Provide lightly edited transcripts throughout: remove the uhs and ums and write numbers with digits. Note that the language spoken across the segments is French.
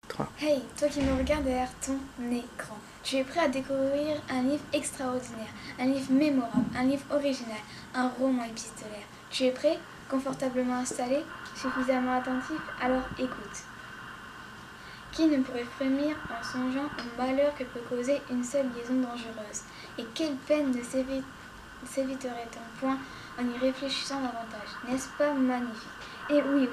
3. Hey, toi qui me regardes derrière ton écran, tu es prêt à découvrir un livre extraordinaire, un livre mémorable, un livre original, un roman épistolaire. Tu es prêt, confortablement installé, suffisamment attentif, alors écoute. Qui ne pourrait frémir en songeant au malheur que peut causer une seule liaison dangereuse? Et quelle peine ne s'éviterait-on point en y réfléchissant davantage? N'est-ce pas magnifique? Et oui,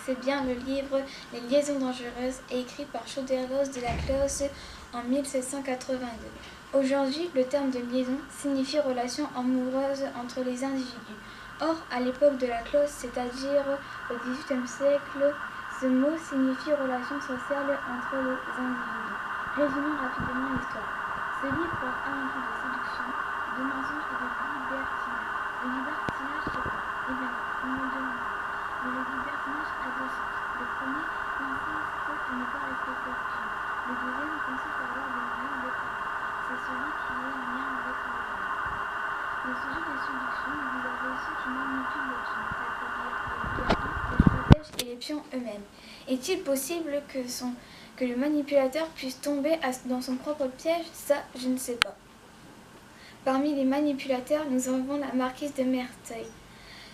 c'est bien le livre Les liaisons dangereuses, écrit par Chauderlos de la Closse en 1782. Aujourd'hui, le terme de liaison signifie relation amoureuse entre les individus. Or, à l'époque de la Closse, c'est-à-dire au XVIIIe siècle, ce mot signifie relation sociale entre les individus. Résumons rapidement l'histoire. Ce livre parle avant tout de séduction, de mensonge et de libertinage. Le libertinage, c'est quoi? Eh bien, on me demande. Mais le libertinage a deux sens. Le premier consiste à ne pas respecter la fille. Le deuxième consiste à avoir des moyens de travail. C'est celui qui est en lien avec le travail. Le sujet de séduction, vous avez ceux qui manipulent les pions, c'est-à-dire les guerriers, les stratèges et les pions eux-mêmes. Est-il possible que le manipulateur puisse tomber dans son propre piège? Ça, je ne sais pas. Parmi les manipulateurs, nous avons la marquise de Merteuil.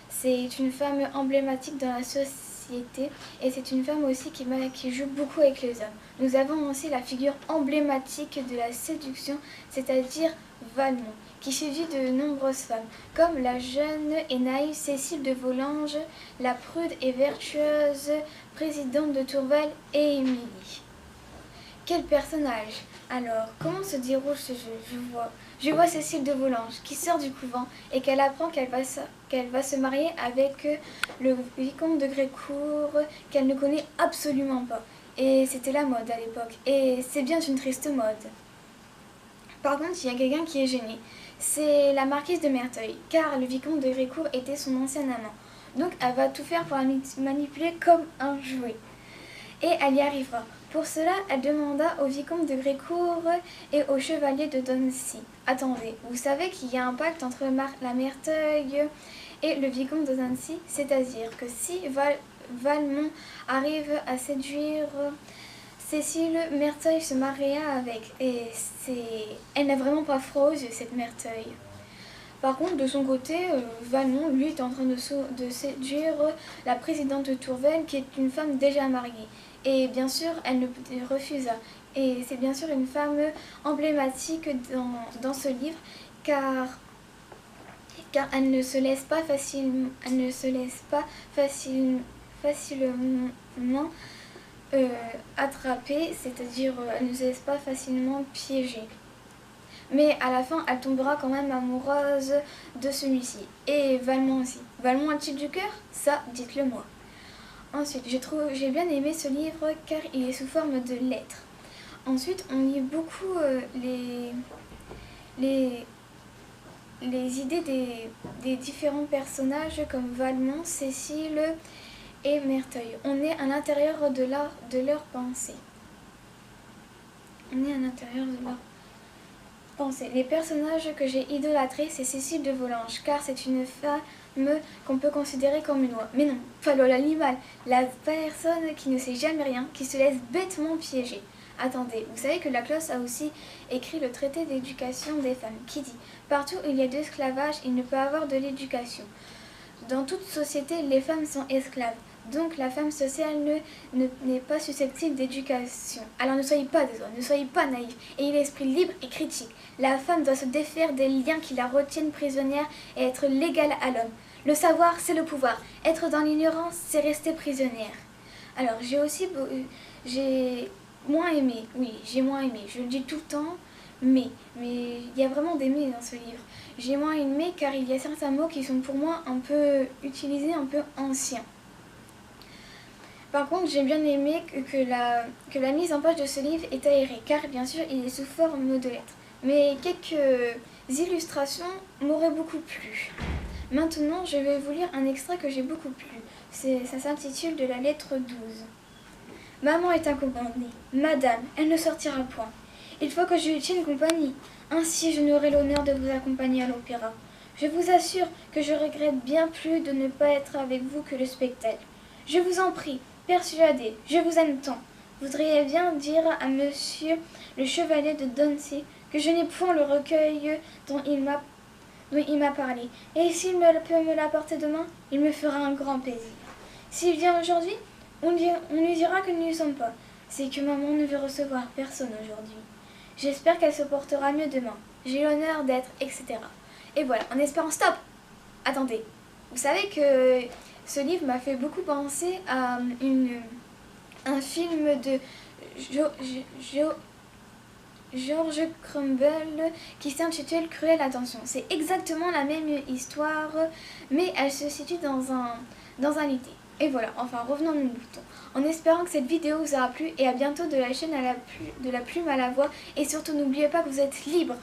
C'est une femme emblématique dans la société et c'est une femme aussi qui joue beaucoup avec les hommes. Nous avons aussi la figure emblématique de la séduction, c'est-à-dire Valmont, qui séduit de nombreuses femmes, comme la jeune et naïve Cécile de Volanges, la prude et vertueuse présidente de Tourvel et Émilie. Quel personnage! Alors, comment se déroule ce jeu? Je vois Cécile de Volanges qui sort du couvent et qu'elle apprend qu'elle va se marier avec le vicomte de Grécourt qu'elle ne connaît absolument pas. Et c'était la mode à l'époque. Et c'est bien une triste mode. Par contre, il y a quelqu'un qui est gêné. C'est la marquise de Merteuil, car le vicomte de Grécourt était son ancien amant. Donc elle va tout faire pour la manipuler comme un jouet. Et elle y arrivera. Pour cela, elle demanda au vicomte de Grécourt et au chevalier de Doncy. Attendez, vous savez qu'il y a un pacte entre la Merteuil et le vicomte de Doncy, c'est-à-dire que si Valmont arrive à séduire Cécile, Merteuil se mariera avec. Et elle n'a vraiment pas froid aux yeux, cette Merteuil. Par contre, de son côté, Valmont, lui, est en train de séduire la présidente de Tourvel, qui est une femme déjà mariée. Et bien sûr, elle ne refusa. Et c'est bien sûr une femme emblématique dans ce livre, car elle ne se laisse pas facilement attraper, c'est-à-dire elle ne se laisse pas facilement piéger. Mais à la fin, elle tombera quand même amoureuse de celui-ci. Et Valmont aussi. Valmont a-t-il du cœur? Ça, dites-le moi. Ensuite, j'ai bien aimé ce livre car il est sous forme de lettres. Ensuite, on lit beaucoup les idées des différents personnages comme Valmont, Cécile et Merteuil. On est à l'intérieur de leur pensée. Les personnages que j'ai idolâtrés, c'est Cécile de Volanges, car c'est une femme qu'on peut considérer comme une loi. Mais non, pas l'animal, la personne qui ne sait jamais rien, qui se laisse bêtement piéger. Attendez, vous savez que la Closse a aussi écrit le traité d'éducation des femmes, qui dit « Partout où il y a de l'esclavage, il ne peut avoir de l'éducation. Dans toute société, les femmes sont esclaves. Donc la femme sociale n'est pas susceptible d'éducation. Alors ne soyez pas désolés, ne soyez pas naïfs, ayez l'esprit libre et critique. La femme doit se défaire des liens qui la retiennent prisonnière et être l'égale à l'homme. Le savoir, c'est le pouvoir. Être dans l'ignorance, c'est rester prisonnière. » Alors j'ai moins aimé, je le dis tout le temps, mais il y a vraiment des mais dans ce livre. J'ai moins aimé car il y a certains mots qui sont pour moi un peu utilisés, un peu anciens. Par contre, j'ai bien aimé que la mise en page de ce livre est aérée, car bien sûr, il est sous forme de lettres. Mais quelques illustrations m'auraient beaucoup plu. Maintenant, je vais vous lire un extrait que j'ai beaucoup plu. Ça s'intitule de la lettre 12. Maman est incomprenée. Madame, elle ne sortira point. Il faut que je lui tienne compagnie. Ainsi, je n'aurai l'honneur de vous accompagner à l'opéra. Je vous assure que je regrette bien plus de ne pas être avec vous que le spectacle. Je vous en prie, persuadez, je vous aime tant. voudriez bien dire à monsieur le chevalier de Donsey que je n'ai point le recueil dont il m'a parlé, et s'il peut me l'apporter demain, il me fera un grand plaisir. S'il vient aujourd'hui, on lui dira que nous n'y sommes pas. C'est que maman ne veut recevoir personne aujourd'hui. J'espère qu'elle se portera mieux demain. J'ai l'honneur d'être, etc. Et voilà, en espérant... Stop! Attendez, vous savez que ce livre m'a fait beaucoup penser à un film de George Crumble qui s'intitule Cruelle Attention. C'est exactement la même histoire, mais elle se situe dans un lycée. Et voilà, enfin revenons à nos moutons. En espérant que cette vidéo vous aura plu et à bientôt de la chaîne de la plume à la voix. Et surtout n'oubliez pas que vous êtes libre.